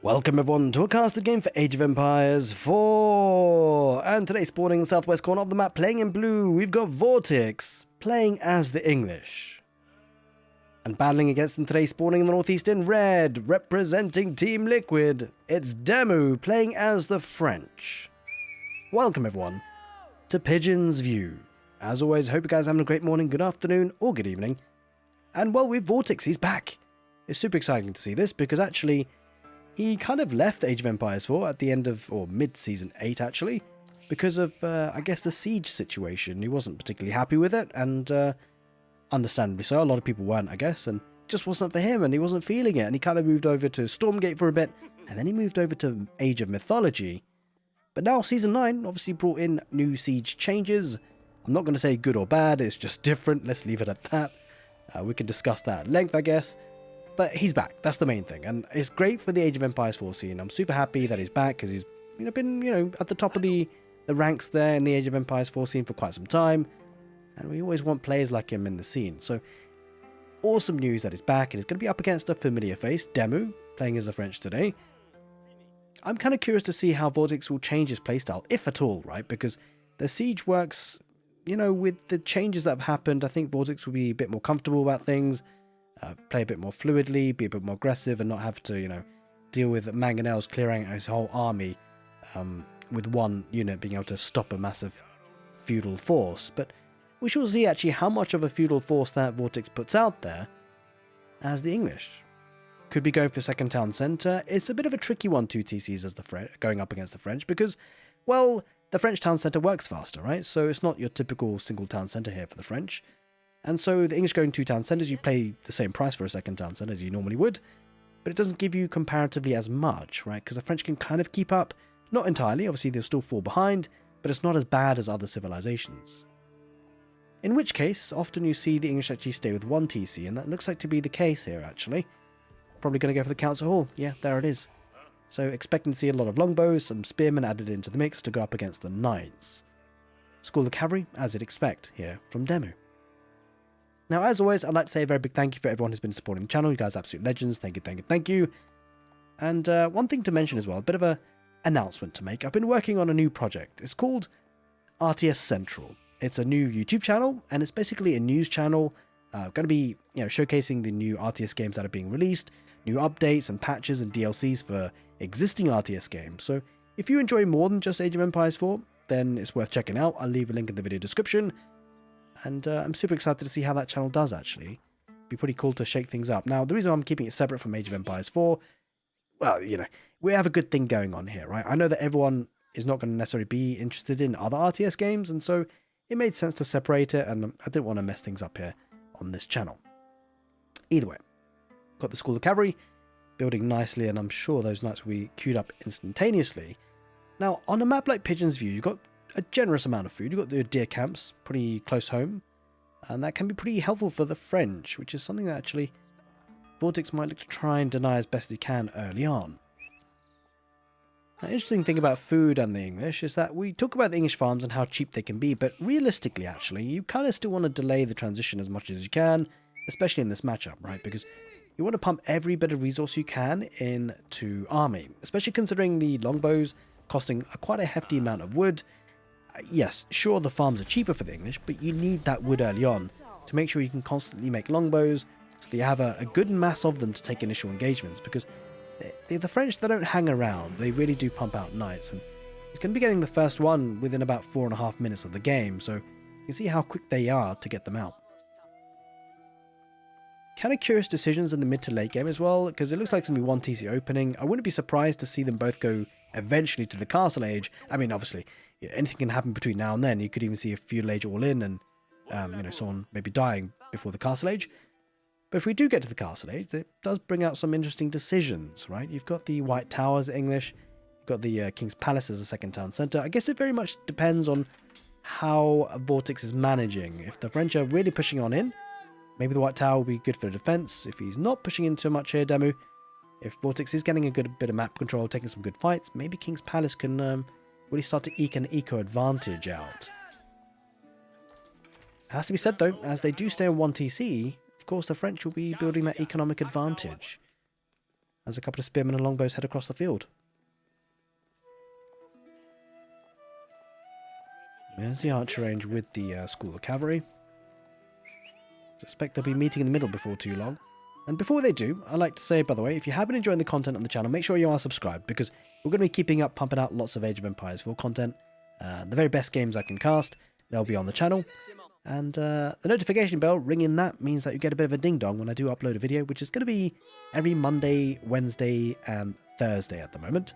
Welcome everyone to a casted game for Age of Empires 4! And today spawning in the southwest corner of the map, playing in blue, we've got Vortix, playing as the English. And battling against them today, spawning in the northeast in red, representing Team Liquid, it's Demu, playing as the French. Welcome everyone to Pigeon's View. As always, hope you guys are having a great morning, good afternoon, or good evening. And well, with Vortix, he's back. It's super exciting to see this, because actually, he kind of left Age of Empires 4 at the end of, or mid-season 8 actually, because of, I guess, the siege situation. He wasn't particularly happy with it, and understandably so, a lot of people weren't, I guess, and it just wasn't for him, and he wasn't feeling it, and he kind of moved over to Stormgate for a bit, and then he moved over to Age of Mythology. But now Season 9 obviously brought in new siege changes. I'm not going to say good or bad, it's just different, let's leave it at that. We can discuss that at length, I guess. But he's back, that's the main thing, and it's great for the Age of Empires 4 scene. I'm super happy that he's back, because he's been at the top of the ranks there in the Age of Empires 4 scene for quite some time, and we always want players like him in the scene. So, awesome news that he's back, and he's going to be up against a familiar face, Demu, playing as the French today. I'm kind of curious to see how Vortix will change his playstyle, if at all, right? Because the siege works, with the changes that have happened, I think Vortix will be a bit more comfortable about things, play a bit more fluidly, be a bit more aggressive, and not have to, deal with mangonels clearing out his whole army with one unit being able to stop a massive feudal force. But we shall see actually how much of a feudal force that Vortix puts out there as the English. Could be going for second town centre. It's a bit of a tricky one, 2 TCs as the going up against the French, because, well, the French town centre works faster, right? So it's not your typical single town centre here for the French. And so the English going 2 town centres, you pay the same price for a second town centre as you normally would, but it doesn't give you comparatively as much, right? Because the French can kind of keep up, not entirely, obviously they'll still fall behind, but it's not as bad as other civilizations. In which case, often you see the English actually stay with 1 TC, and that looks like to be the case here actually. Probably going to go for the Council Hall, yeah, there it is. So expecting to see a lot of longbows, some spearmen added into the mix to go up against the knights. School of Cavalry, as you'd expect, here from Demu. Now, as always, I'd like to say a very big thank you for everyone who's been supporting the channel. You guys are absolute legends. Thank you, thank you, thank you. And one thing to mention as well, a bit of an announcement to make. I've been working on a new project. It's called RTS Central. It's a new YouTube channel, and it's basically a news channel. Going to be showcasing the new RTS games that are being released, new updates and patches and DLCs for existing RTS games. So if you enjoy more than just Age of Empires 4, then it's worth checking out. I'll leave a link in the video description. And I'm super excited to see how that channel does, actually. Be pretty cool to shake things up. Now, the reason I'm keeping it separate from Age of Empires 4, well, we have a good thing going on here, right? I know that everyone is not going to necessarily be interested in other RTS games, and so it made sense to separate it, and I didn't want to mess things up here on this channel. Either way, got the School of Cavalry building nicely, and I'm sure those knights will be queued up instantaneously. Now, on a map like Pigeon's View, you've got a generous amount of food. You've got the deer camps pretty close home, and that can be pretty helpful for the French, which is something that actually Vortix might look to try and deny as best he can early on. Now, interesting thing about food and the English is that we talk about the English farms and how cheap they can be, but realistically, actually, you kind of still want to delay the transition as much as you can, especially in this matchup, right? Because you want to pump every bit of resource you can into army, especially considering the longbows costing quite a hefty amount of wood. Yes, sure, the farms are cheaper for the English, but you need that wood early on to make sure you can constantly make longbows so that you have a good mass of them to take initial engagements, because the French, they don't hang around. They really do pump out knights, and he's going to be getting the first one within about 4.5 minutes of the game, so you can see how quick they are to get them out. Kind of curious decisions in the mid to late game as well, because it looks like it's going to be 1 TC opening. I wouldn't be surprised to see them both go eventually to the Castle Age. I mean, obviously, anything can happen between now and then. You could even see a Feudal Age all in, and someone maybe dying before the Castle Age. But if we do get to the Castle Age, it does bring out some interesting decisions, right? You've got the White Towers English, you've got the King's Palace as a second town centre. I guess it very much depends on how Vortix is managing. If the French are really pushing on in, maybe the White Tower will be good for defence. If he's not pushing in too much here, Demu, if Vortix is getting a good bit of map control, taking some good fights, maybe King's Palace can really start to eke an eco advantage out. Has to be said though, as they do stay on 1 TC, of course the French will be building that economic advantage. as a couple of spearmen and longbows head across the field. There's the archer range with the School of Cavalry. Suspect they'll be meeting in the middle before too long. And before they do, I'd like to say, by the way, if you have been enjoying the content on the channel, make sure you are subscribed, because we're going to be keeping up, pumping out lots of Age of Empires 4 content. The very best games I can cast, they'll be on the channel. And the notification bell, ringing that, means that you get a bit of a ding-dong when I do upload a video, which is going to be every Monday, Wednesday, and Thursday at the moment.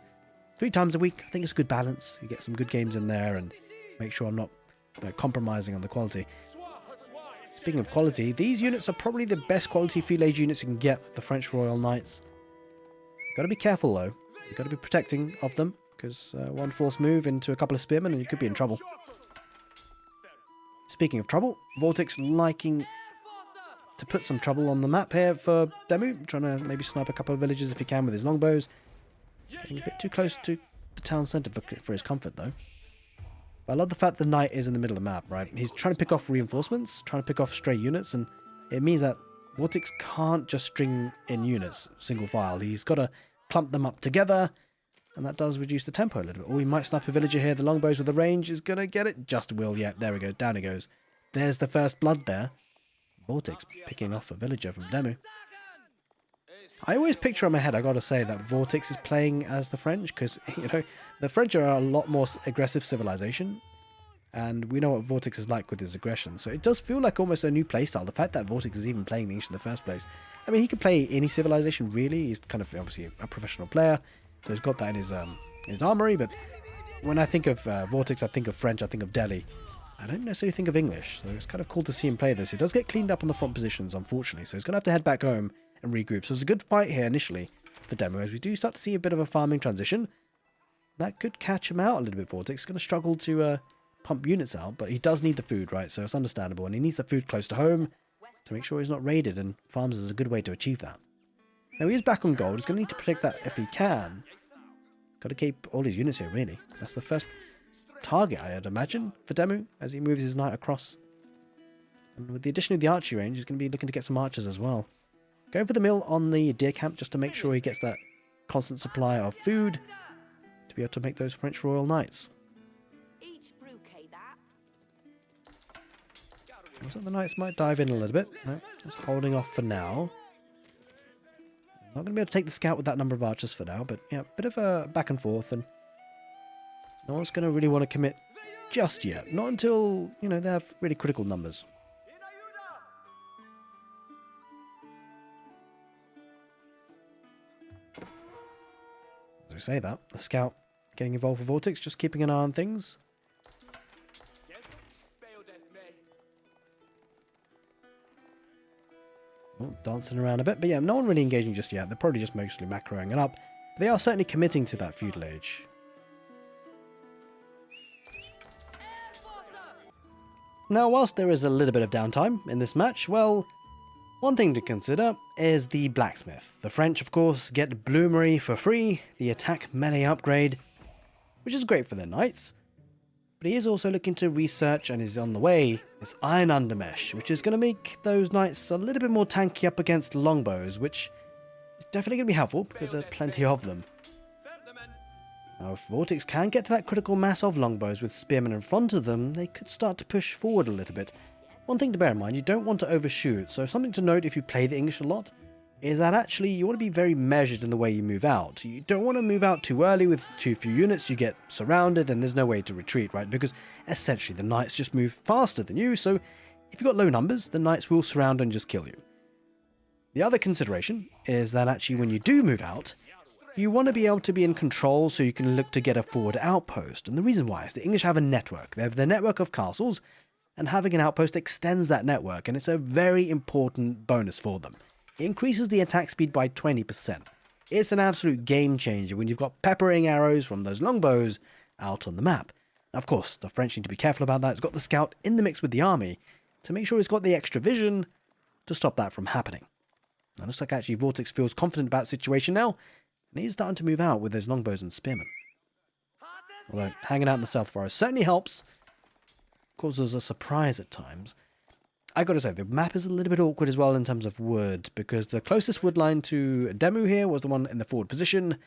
3 times a week. I think it's a good balance. You get some good games in there, and make sure I'm not compromising on the quality. Speaking of quality, these units are probably the best quality Field Age units you can get, the French Royal Knights. Got to be careful though. You've got to be protecting of them, because one false move into a couple of spearmen and you could be in trouble. Speaking of trouble, Vortix liking to put some trouble on the map here for Demu, trying to maybe snipe a couple of villages if he can with his longbows. Getting a bit too close to the town centre for his comfort though. I love the fact the knight is in the middle of the map, right? He's trying to pick off reinforcements, trying to pick off stray units, and it means that Vortix can't just string in units, single file. He's got to clump them up together, and that does reduce the tempo a little bit. Or he might snipe a villager here. The longbows with the range is going to get it. Just will, yeah, there we go. Down he goes. There's the first blood there. Vortix picking off a villager from Demu. I always picture in my head, I got to say, that Vortix is playing as the French, because, the French are a lot more aggressive civilization, and we know what Vortix is like with his aggression, so it does feel like almost a new playstyle. The fact that Vortix is even playing the English in the first place. I mean, he could play any civilization, really. He's kind of, obviously, a professional player, so he's got that in his armory, but when I think of Vortix, I think of French, I think of Delhi. I don't necessarily think of English, so it's kind of cool to see him play this. It does get cleaned up on the front positions, unfortunately, so he's going to have to head back home and regroup. So it's a good fight here initially for Demu, as we do start to see a bit of a farming transition. That could catch him out a little bit. Vortix is going to struggle to pump units out, but he does need the food, right? So it's understandable, and he needs the food close to home to make sure he's not raided, and farms is a good way to achieve that. Now he is back on gold. He's going to need to protect that if he can. Got to keep all his units here, really. That's the first target, I'd imagine, for Demu as he moves his knight across. And with the addition of the archery range, he's going to be looking to get some archers as well. Going for the mill on the deer camp just to make sure he gets that constant supply of food to be able to make those French Royal Knights. Looks like the Knights might dive in a little bit. No, just holding off for now. Not going to be able to take the scout with that number of archers for now, but yeah, bit of a back and forth, and no one's going to really want to commit just yet. Not until, they have really critical numbers. As we say that, the scout getting involved with Vortix, just keeping an eye on things. Oh, dancing around a bit, but yeah, no one really engaging just yet. They're probably just mostly macroing it up. But they are certainly committing to that feudal age. Now, whilst there is a little bit of downtime in this match, well, one thing to consider is the blacksmith. The French, of course, get bloomery for free, the attack melee upgrade, which is great for their knights. But he is also looking to research, and is on the way, this iron undermesh, which is going to make those knights a little bit more tanky up against longbows, which is definitely going to be helpful because there are plenty of them. Now, if Vortix can get to that critical mass of longbows with spearmen in front of them, they could start to push forward a little bit. One thing to bear in mind, you don't want to overshoot, so something to note if you play the English a lot is that actually you want to be very measured in the way you move out. You don't want to move out too early with too few units. You get surrounded and there's no way to retreat, right? Because essentially the knights just move faster than you, so if you've got low numbers, the knights will surround and just kill you. The other consideration is that actually when you do move out, you want to be able to be in control so you can look to get a forward outpost. And the reason why is the English have a network. They have their network of castles, and having an outpost extends that network, and it's a very important bonus for them. It increases the attack speed by 20%. It's an absolute game changer when you've got peppering arrows from those longbows out on the map. Now, of course, the French need to be careful about that. It's got the scout in the mix with the army to make sure he's got the extra vision to stop that from happening. Now, it looks like actually Vortix feels confident about the situation now, and he's starting to move out with those longbows and spearmen. Although hanging out in the South Forest certainly helps, causes a surprise at times. I gotta say, the map is a little bit awkward as well in terms of wood, because the closest wood line to demu here was the one in the forward position,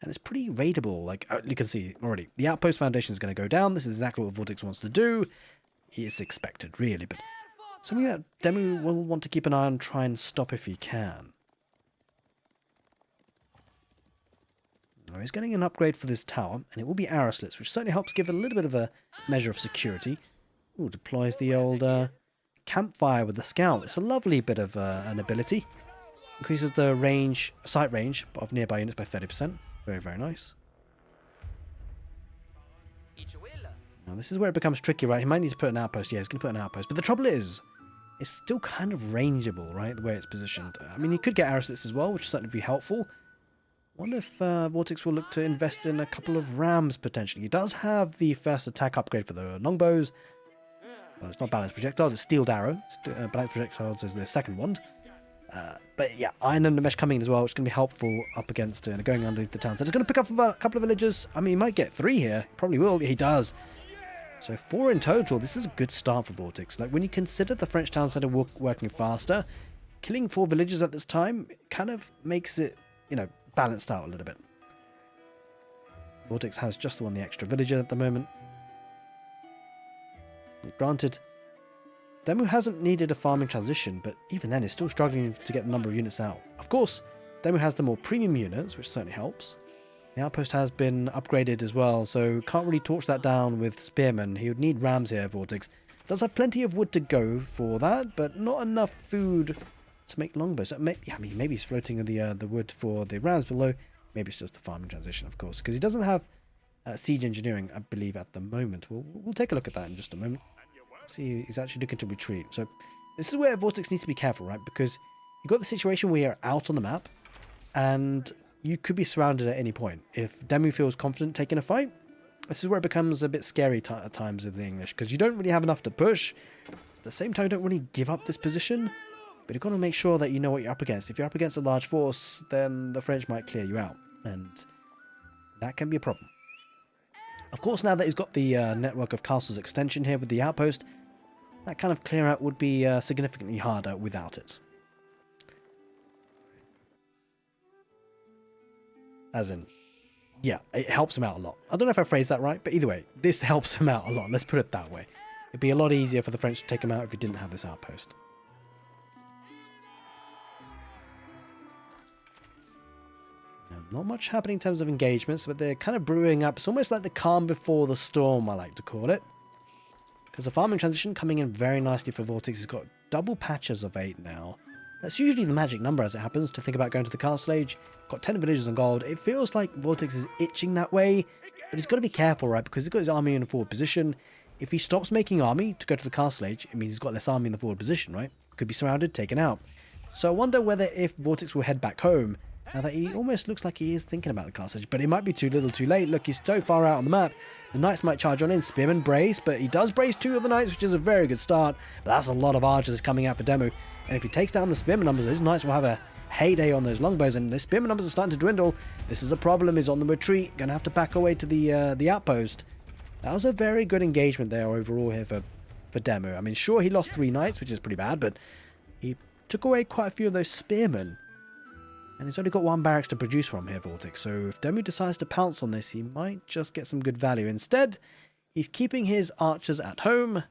and it's pretty raidable. Like, you can see already, the outpost foundation is going to go down. This is exactly what Vortex wants to do. It's expected, really, but something that demu will want to keep an eye on, try and stop if he can. Now, he's getting an upgrade for this tower, and it will be arrow slits, which certainly helps give a little bit of a measure of security. Ooh, deploys the old campfire with the scout. It's a lovely bit of an ability. Increases the range, sight range of nearby units by 30%. Very, very nice. Now, this is where it becomes tricky, right? He might need to put an outpost. Yeah, he's going to put an outpost. But the trouble is, it's still kind of rangeable, right? The way it's positioned. I mean, he could get arrow slits as well, which would certainly be helpful. Wonder if Vortex will look to invest in a couple of rams, potentially. He does have the first attack upgrade for the longbows. Well, it's not balanced projectiles, it's steeled arrow. Balanced projectiles is the second wand. But yeah, Iron Under Mesh coming in as well, which is going to be helpful up against going underneath the town. So it's going to pick up a couple of villagers. I mean, he might get 3 here. Probably will. He does. So 4 in total. This is a good start for Vortex. Like, when you consider the French town centre working faster, killing 4 villagers at this time kind of makes it, you know, balanced out a little bit. Vortex has just the one extra villager at the moment. Granted, demu hasn't needed a farming transition, but even then, he's still struggling to get the number of units out. Of course, demu has the more premium units, which certainly helps. The outpost has been upgraded as well, so can't really torch that down with spearmen. He would need rams here, Vortex. Does have plenty of wood to go for that, but not enough food to make longbows. So maybe he's floating the wood for the rams below. Maybe it's just the farming transition, of course, because he doesn't have siege engineering, I believe, at the moment. We'll take a look at that in just a moment. See, he's actually looking to retreat. So this is where Vortex needs to be careful, right? Because you've got the situation where you're out on the map, and you could be surrounded at any point. If demu feels confident taking a fight, this is where it becomes a bit scary at times with the English, because you don't really have enough to push. At the same time, you don't really give up this position, but you've got to make sure that you know what you're up against. If you're up against a large force, then the French might clear you out, and that can be a problem. Of course, now that he's got the network of castles extension here with the outpost, that kind of clear out would be significantly harder without it. As in, yeah, it helps him out a lot. I don't know if I phrased that right, but either way, this helps him out a lot. Let's put it that way. It'd be a lot easier for the French to take him out if he didn't have this outpost. Not much happening in terms of engagements, but they're kind of brewing up. It's almost like the calm before the storm, I like to call it. Because the farming transition coming in very nicely for Vortex. He's got double patches of 8 now. That's usually the magic number as it happens to think about going to the castle age. Got 10 villagers on gold. It feels like Vortex is itching that way, but he's got to be careful, right? Because he's got his army in a forward position. If he stops making army to go to the castle age, it means he's got less army in the forward position, right? Could be surrounded, taken out. So I wonder whether if Vortex will head back home, now that he almost looks like he is thinking about the castle age, but it might be too little too late. Look, he's so far out on the map. The knights might charge on in. Spearman brace, but he does brace 2 of the knights, which is a very good start. But that's a lot of archers coming out for demu. And if he takes down the spearman numbers, those knights will have a heyday on those longbows, and the spearman numbers are starting to dwindle. This is a problem. He's on the retreat. Going to have to back away to the outpost. That was a very good engagement there overall here for demu. I mean, sure, he lost 3 knights, which is pretty bad, but he took away quite a few of those spearmen. And he's only got 1 barracks to produce from here, Vortex. So if demu decides to pounce on this, he might just get some good value. Instead, he's keeping his archers at home,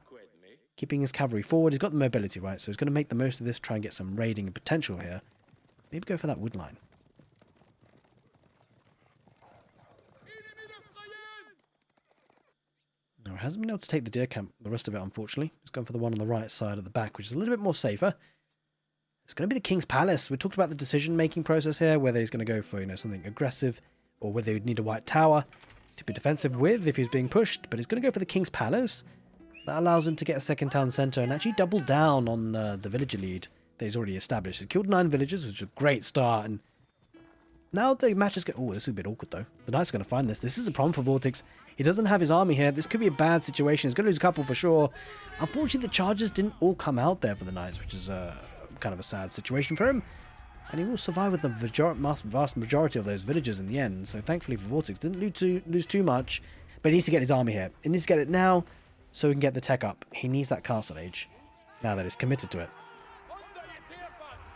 keeping his cavalry forward. He's got the mobility, right? So he's going to make the most of this, try and get some raiding potential here. Maybe go for that wood line. No, he hasn't been able to take the deer camp, the rest of it, unfortunately. He's going for the one on the right side of the back, which is a little bit more safer. It's going to be the King's Palace. We talked about the decision-making process here, whether he's going to go for, you know, something aggressive, or whether he would need a white tower to be defensive with if he's being pushed. But he's going to go for the King's Palace. That allows him to get a second town centre and actually double down on the villager lead that he's already established. He's killed 9 villagers, which is a great start. And now the match is going... Oh, this is a bit awkward, though. The Knight's going to find this. This is a problem for Vortex. He doesn't have his army here. This could be a bad situation. He's going to lose a couple for sure. Unfortunately, the charges didn't all come out there for the Knights, which is kind of a sad situation for him. And he will survive with the vast majority of those villagers in the end. So thankfully for Vortex, didn't lose too much. But he needs to get his army here. He needs to get it now so he can get the tech up. He needs that castle age. now that he's committed to it.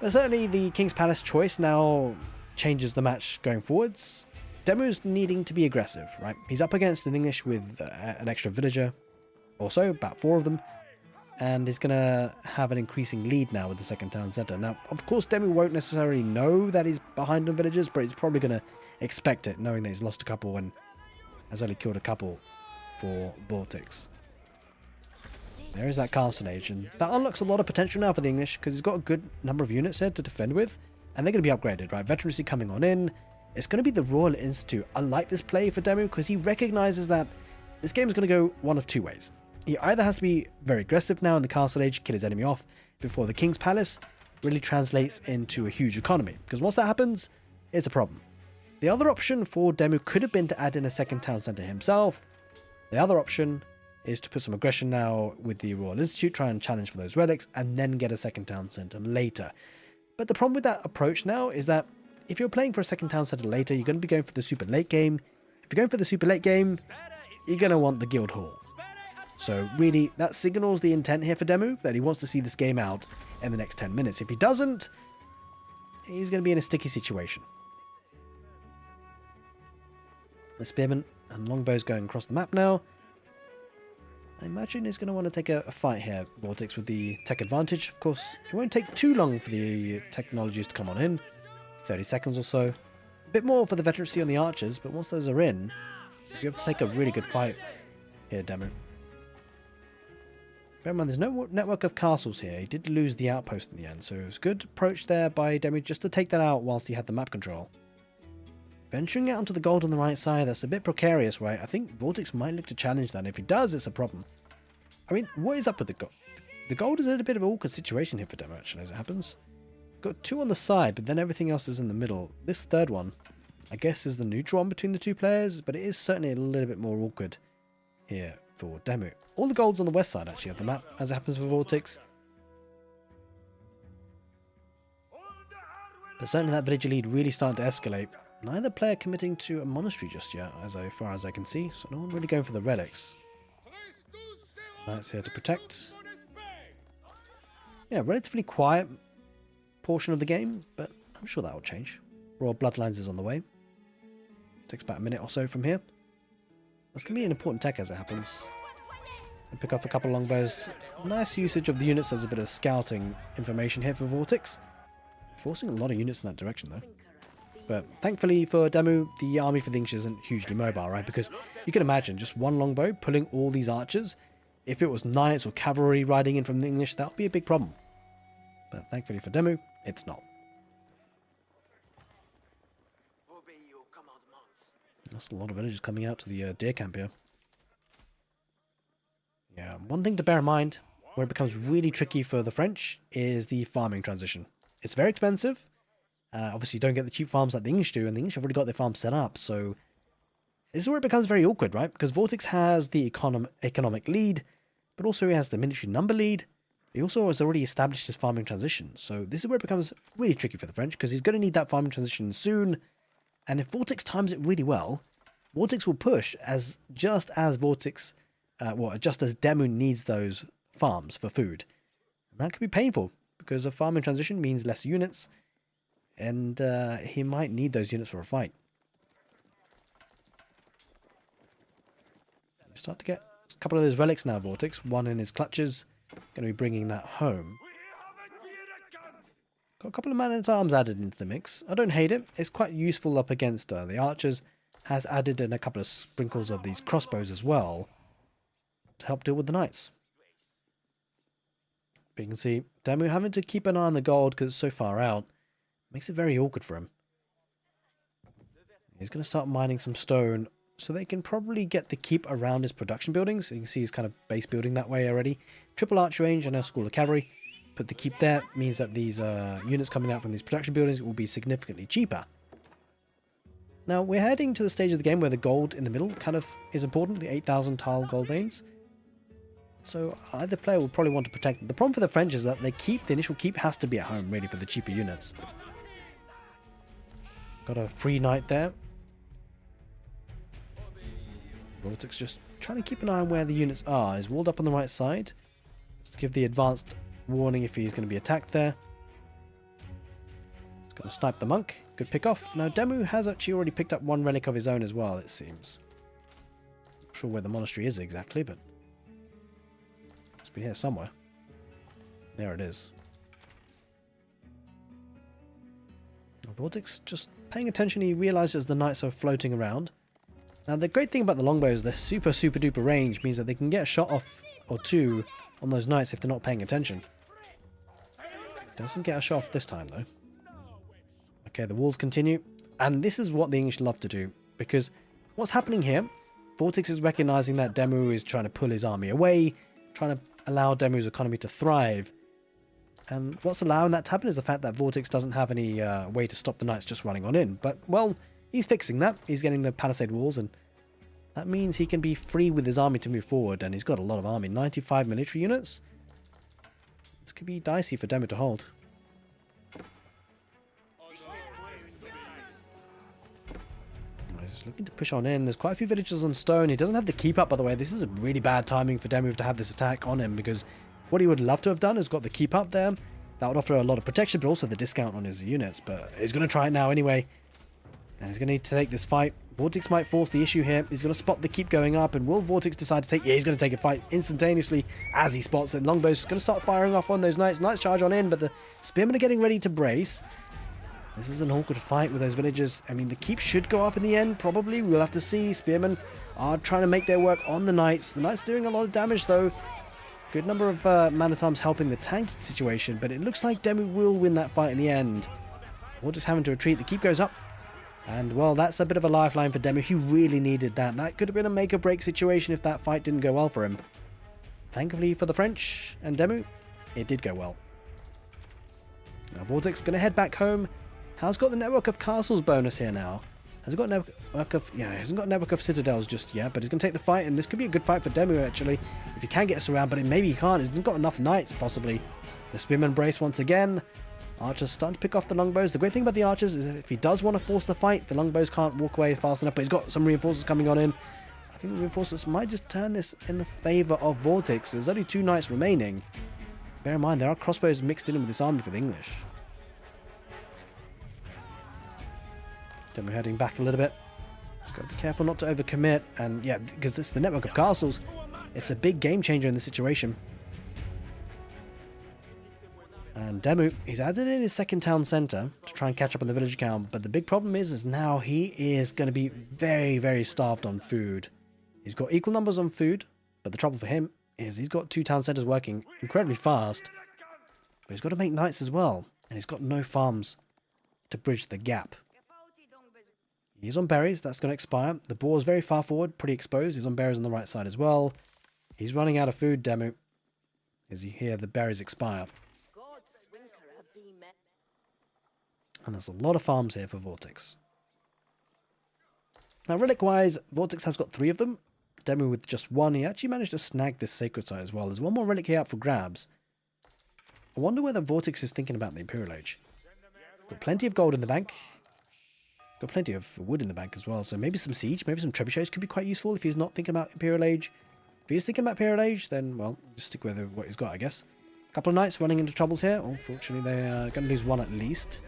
But certainly the King's Palace choice now changes the match going forwards. Demu's needing to be aggressive, right? He's up against an English with an extra villager, also about 4 of them, and he's going to have an increasing lead now with the second town centre. Now, of course, Demu won't necessarily know that he's behind on villagers, but he's probably going to expect it, knowing that he's lost a couple and has only killed a couple for vortix. There is that castle age, and that unlocks a lot of potential now for the English, because he's got a good number of units here to defend with, and they're going to be upgraded, right? Veterancy coming on in. It's going to be the Royal Institute. I like this play for Demu because he recognizes that this game is going to go one of 2 ways. He either has to be very aggressive now in the castle age, kill his enemy off before the King's Palace really translates into a huge economy, because once that happens, it's a problem. The other option for Demu could have been to add in a second town centre himself. The other option is to put some aggression now with the Royal Institute, try and challenge for those relics, and then get a second town centre later. But the problem with that approach now is that if you're playing for a second town centre later, you're going to be going for the super late game. If you're going for the super late game, you're going to want the guild hall. So really, that signals the intent here for Demu, that he wants to see this game out in the next 10 minutes. If he doesn't, he's going to be in a sticky situation. The spearmen and longbows going across the map now. I imagine he's going to want to take a fight here, vortix, with the tech advantage. Of course, it won't take too long for the technologies to come on in. 30 seconds or so. A bit more for the veterancy on the archers, but once those are in, you'll be able to take a really good fight here, Demu. Bear in mind, there's no network of castles here. He did lose the outpost in the end, so it was a good approach there by Demu just to take that out whilst he had the map control. Venturing out onto the gold on the right side, that's a bit precarious, right? I think vortix might look to challenge that, and if he does, it's a problem. I mean, what is up with the gold? The gold is in a bit of an awkward situation here for Demu, actually, as it happens. Got 2 on the side, but then everything else is in the middle. This third one, I guess, is the neutral one between the 2 players, but it is certainly a little bit more awkward here for Demu. All the gold's on the west side, actually, of the map, as it happens for vortix. But certainly that villager lead really starting to escalate. Neither player committing to a monastery just yet, as far as I can see, so no one really going for the relics. Knights here to protect. Yeah, relatively quiet portion of the game, but I'm sure that will change. Royal Bloodlines is on the way. Takes about a minute or so from here. That's going to be an important tech as it happens. And pick off a couple of longbows. Nice usage of the units as a bit of scouting information here for vortix. Forcing a lot of units in that direction though. But thankfully for Demu, the army for the English isn't hugely mobile, right? Because you can imagine just one longbow pulling all these archers. If it was knights or cavalry riding in from the English, that would be a big problem. But thankfully for Demu, it's not. That's a lot of villagers coming out to the deer camp here. Yeah, one thing to bear in mind, where it becomes really tricky for the French, is the farming transition. It's very expensive. Obviously, you don't get the cheap farms like the English do, and the English have already got their farms set up, so this is where it becomes very awkward, right? Because vortix has the economic lead, but also he has the military number lead. He also has already established his farming transition, so this is where it becomes really tricky for the French, because he's going to need that farming transition soon, and if vortix times it really well, vortix will push just as Demu needs those farms for food. And that can be painful, because a farming transition means less units, and he might need those units for a fight. You start to get a couple of those relics now, vortix. One in his clutches. Going to be bringing that home. Got a couple of man-at-arms added into the mix. I don't hate it. It's quite useful up against the archers. Has added in a couple of sprinkles of these crossbows as well to help deal with the knights. But you can see Demu having to keep an eye on the gold because it's so far out. Makes it very awkward for him. He's going to start mining some stone so they can probably get the keep around his production buildings. So you can see he's kind of base building that way already. Triple arch range and a school of cavalry. Put the keep there means that these units coming out from these production buildings will be significantly cheaper. Now we're heading to the stage of the game where the gold in the middle kind of is important, the 8,000 tile gold veins. So either player will probably want to protect it. The problem for the French is that the initial keep has to be at home really for the cheaper units. Got a free knight there. vortix just trying to keep an eye on where the units are. He's walled up on the right side. Just to give the advanced warning if he's going to be attacked there. He's going to snipe the monk. Good pick off. Now, Demu has actually already picked up one relic of his own as well, it seems. Not sure where the monastery is exactly, but must be here somewhere. There it is. Vortix just paying attention, he realizes the knights are floating around. Now the great thing about the longbows, their super duper range means that they can get a shot off or two on those knights if they're not paying attention. Doesn't get a shot off this time though. Okay, the walls continue, and this is what the English love to do, because what's happening here, Vortix is recognizing that Demu is trying to pull his army away, trying to allow Demu's economy to thrive. And what's allowing that to happen is the fact that Vortix doesn't have any way to stop the knights just running on in. But, well, he's fixing that. He's getting the palisade walls, and that means he can be free with his army to move forward. And he's got a lot of army, 95 military units. This could be dicey for Demu to hold. He's looking to push on in. There's quite a few villages on stone. He doesn't have the keep up, by the way. This is a really bad timing for Demu to have this attack on him, because what he would love to have done is got the keep up there. That would offer a lot of protection, but also the discount on his units. But he's going to try it now anyway. And he's going to need to take this fight. Vortix might force the issue here. He's going to spot the keep going up. And will Vortix decide to take... Yeah, he's going to take a fight instantaneously as he spots it. Longbow's going to start firing off on those knights. Knights charge on in, but the spearmen are getting ready to brace. This is an awkward fight with those villagers. I mean, the keep should go up in the end, probably. We'll have to see. Spearmen are trying to make their work on the knights. The knights are doing a lot of damage, though. Good number of man-at-arms helping the tanking situation, but it looks like Demu will win that fight in the end. We're just having to retreat. The keep goes up. And, well, that's a bit of a lifeline for Demu. He really needed that. That could have been a make-or-break situation if that fight didn't go well for him. Thankfully for the French and Demu, it did go well. Now, Vortix going to head back home. Has got the network of castles bonus here now. Hasn't got network of, yeah, hasn't got network of citadels just yet, but he's going to take the fight, and this could be a good fight for Demu actually, if he can get us around, but maybe he can't. He's not got enough knights possibly. The spearmen brace once again. Archers starting to pick off the longbows. The great thing about the archers is that if he does want to force the fight, the longbows can't walk away fast enough, but he's got some reinforcements coming on in. I think the reinforcements might just turn this in the favor of Vortix. There's only 2 knights remaining. Bear in mind, there are crossbows mixed in with this army for the English. Demu heading back a little bit. Just got to be careful not to overcommit, and yeah, because it's the network of castles. It's a big game changer in this situation. And Demu, he's added in his second town centre to try and catch up on the village count, but the big problem is now he is going to be very starved on food. He's got equal numbers on food, but the trouble for him is he's got 2 town centres working incredibly fast, but he's got to make knights as well, and he's got no farms to bridge the gap. He's on berries, that's going to expire. The boar is very far forward, pretty exposed. He's on berries on the right side as well. He's running out of food, Demu. As you hear the berries expire. And there's a lot of farms here for Vortix. Now, relic-wise, Vortix has got 3 of them. Demu with just 1. He actually managed to snag this sacred site as well. There's 1 more relic here up for grabs. I wonder whether Vortix is thinking about the Imperial Age. Got plenty of gold in the bank. Got plenty of wood in the bank as well, so maybe some siege, maybe some trebuchets could be quite useful if he's not thinking about Imperial Age. If he's thinking about Imperial Age, then, well, just stick with what he's got, I guess. A couple of knights running into troubles here. Unfortunately, they're going to lose 1 at least.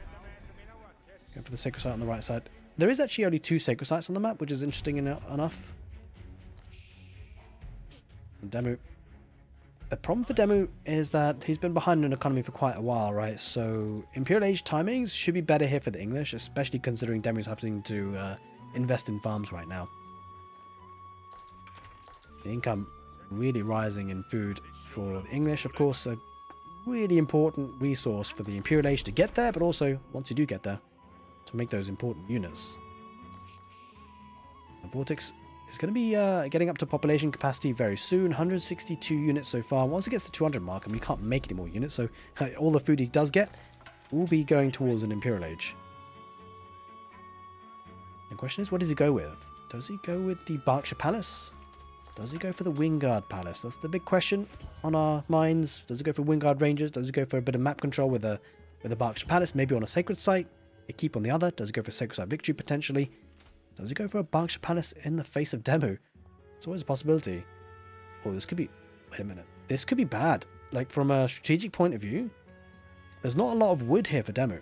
Go for the sacred site on the right side. There is actually only 2 sacred sites on the map, which is interesting enough. And Demu. The problem for Demu is that he's been behind in economy for quite a while, right? So Imperial Age timings should be better here for the English, especially considering Demu's having to invest in farms right now. The income really rising in food for the English, of course, a really important resource for the Imperial Age to get there, but also, once you do get there, to make those important units. And Vortix is going to be getting up to population capacity very soon. 162 units so far. Once it gets to 200 mark, and we can't make any more units, so all the food he does get will be going towards an Imperial Age. The question is, what does he go with? Does he go with the Berkshire Palace? Does he go for the Wingard Palace? That's the big question on our minds. Does he go for Wingard Rangers? Does he go for a bit of map control with a Berkshire Palace, maybe on a sacred site? A keep on the other? Does he go for sacred site victory potentially? Does he go for a Berkshire Palace in the face of Demu? It's always a possibility. Oh, this could be... Wait a minute. This could be bad. like from a strategic point of view, there's not a lot of wood here for demo.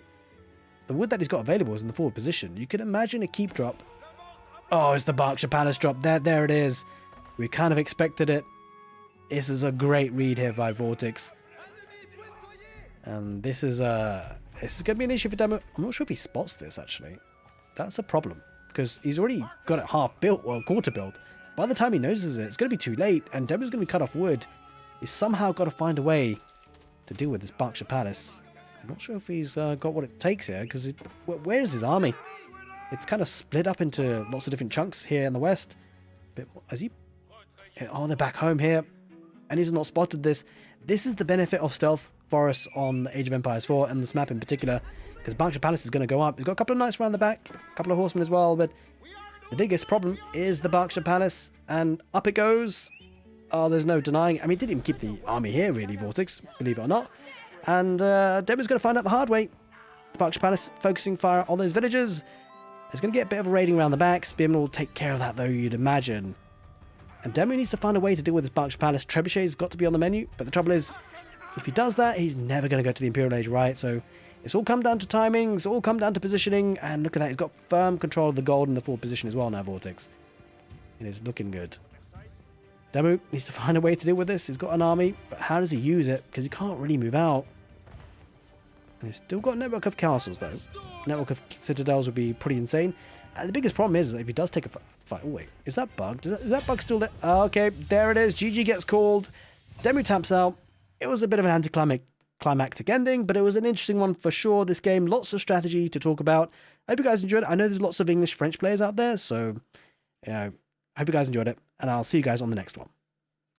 The wood that he's got available is in the forward position. You can imagine a keep drop. Oh, it's the Berkshire Palace drop. There it is. We kind of expected it. This is a great read here by Vortix. And this is going to be an issue for demo. I'm not sure if he spots this, actually. That's a problem, because he's already got it half built, or quarter built. By the time he notices it, it's going to be too late, and demo's going to be cut off wood. He's somehow got to find a way to deal with this Berkshire Palace. I'm not sure if he's got what it takes here, because where's his army? It's kind of split up into lots of different chunks here in the west. But has he... Oh, they're back home here. And he's not spotted this. This is the benefit of stealth forests on Age of Empires 4 and this map in particular, because Berkshire Palace is going to go up. He's got a couple of knights around the back, a couple of horsemen as well, but the biggest problem is the Berkshire Palace, and up it goes. Oh, there's no denying. I mean, he didn't even keep the army here, really, Vortix, believe it or not. And Demo's going to find out the hard way. The Berkshire Palace focusing fire on those villagers. There's going to get a bit of a raiding around the back. Spearman will take care of that, though, you'd imagine. And Demu needs to find a way to deal with this Berkshire Palace. Trebuchet's got to be on the menu, but the trouble is, if he does that, he's never going to go to the Imperial Age, right? So it's all come down to timing, it's all come down to positioning, and look at that, he's got firm control of the gold in the forward position as well now, Vortix. It is looking good. Demu needs to find a way to deal with this. He's got an army, but how does he use it? Because he can't really move out. And he's still got a network of castles, though. Network of citadels would be pretty insane. And the biggest problem is that if he does take a fight... Oh, wait. Is that bugged? Is that bug still there? Okay, there it is. GG gets called. Demu taps out. It was a bit of an anticlimactic ending, but it was an interesting one for sure. This game, lots of strategy to talk about. I hope you guys enjoyed it. I know there's lots of English, French players out there, so... I hope you guys enjoyed it, and I'll see you guys on the next one.